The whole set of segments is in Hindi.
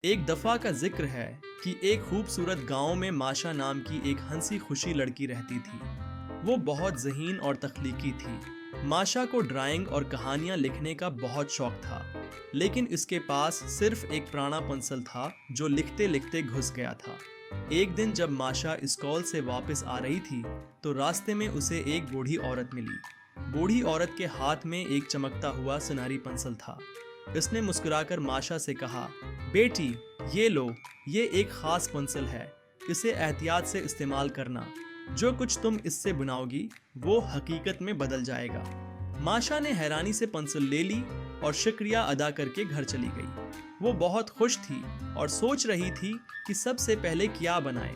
एक दफा का जिक्र है कि एक खूबसूरत गांव में माशा नाम की एक हंसी खुशी लड़की रहती थी। वो बहुत ज़हीन और तख्लीकी थी। माशा को ड्राइंग और कहानियां लिखने का बहुत शौक था, लेकिन इसके पास सिर्फ एक पुराना पेंसिल था जो लिखते लिखते घुस गया था। एक दिन जब माशा स्कूल से वापस आ रही थी तो रास्ते में उसे एक बूढ़ी औरत मिली। बूढ़ी औरत के हाथ में एक चमकता हुआ सुनहरी पेंसिल था। इसने मुस्कुराकर माशा से कहा, बेटी ये लो, ये एक खास पेंसिल है, इसे एहतियात से इस्तेमाल करना। जो कुछ तुम इससे बनाओगी वो हकीकत में बदल जाएगा। माशा ने हैरानी से पेंसिल ले ली और शुक्रिया अदा करके घर चली गई। वो बहुत खुश थी और सोच रही थी कि सबसे पहले क्या बनाए।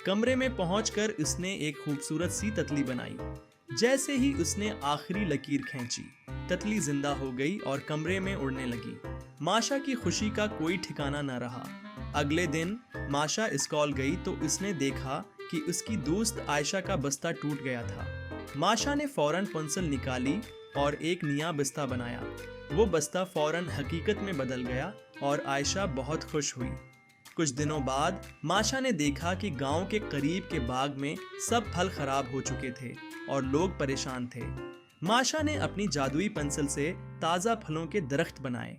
कमरे में पहुंचकर उसने एक खूबसूरत सी तितली बनाई। जैसे ही उसने आखिरी लकीर खींची, तितली जिंदा हो गई और कमरे में उड़ने लगी। माशा की खुशी का कोई ठिकाना न रहा। अगले दिन माशा स्कूल गई तो उसने देखा कि उसकी दोस्त आयशा का बस्ता टूट गया था। माशा ने फौरन पेंसिल निकाली और एक नया बस्ता बनाया। वो बस्ता फौरन हकीकत में बदल गया और आयशा बहुत खुश हुई। कुछ दिनों बाद माशा ने देखा कि गांव के करीब के बाग में सब फल खराब हो चुके थे और लोग परेशान थे। माशा ने अपनी जादुई पेंसिल से ताज़ा फलों के दरख्त बनाए।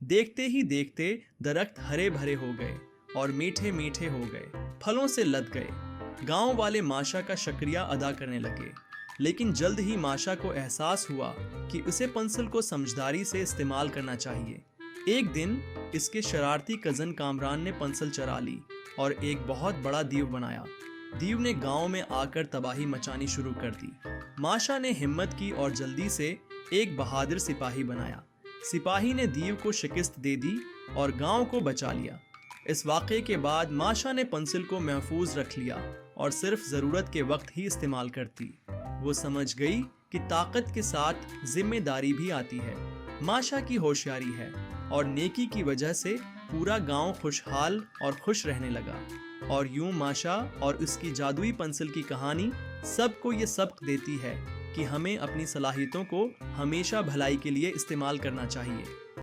देखते ही देखते दरख्त हरे भरे हो गए और मीठे मीठे हो गए, फलों से लद गए। गांव वाले माशा का शुक्रिया अदा करने लगे, लेकिन जल्द ही माशा को एहसास हुआ कि उसे पेंसिल को समझदारी से इस्तेमाल करना चाहिए। एक दिन इसके शरारती कज़न कामरान ने पेंसिल चुरा ली और एक बहुत बड़ा दीव बनाया। दीव ने गांव में आकर तबाही मचानी शुरू कर दी। माशा ने हिम्मत की और जल्दी से एक बहादुर सिपाही बनाया। सिपाही ने दीव को शिकस्त दे दी और गांव को बचा लिया। इस वाक़े के बाद माशा ने पेंसिल को महफूज रख लिया और सिर्फ ज़रूरत के वक्त ही इस्तेमाल करती। वो समझ गई कि ताकत के साथ जिम्मेदारी भी आती है। माशा की होशियारी है और नेकी की वजह से पूरा गांव खुशहाल और खुश रहने लगा। और यूं माशा और उसकी जादुई पेंसिल की कहानी सबको ये सबक देती है कि हमें अपनी सलाहियतों को हमेशा भलाई के लिए इस्तेमाल करना चाहिए।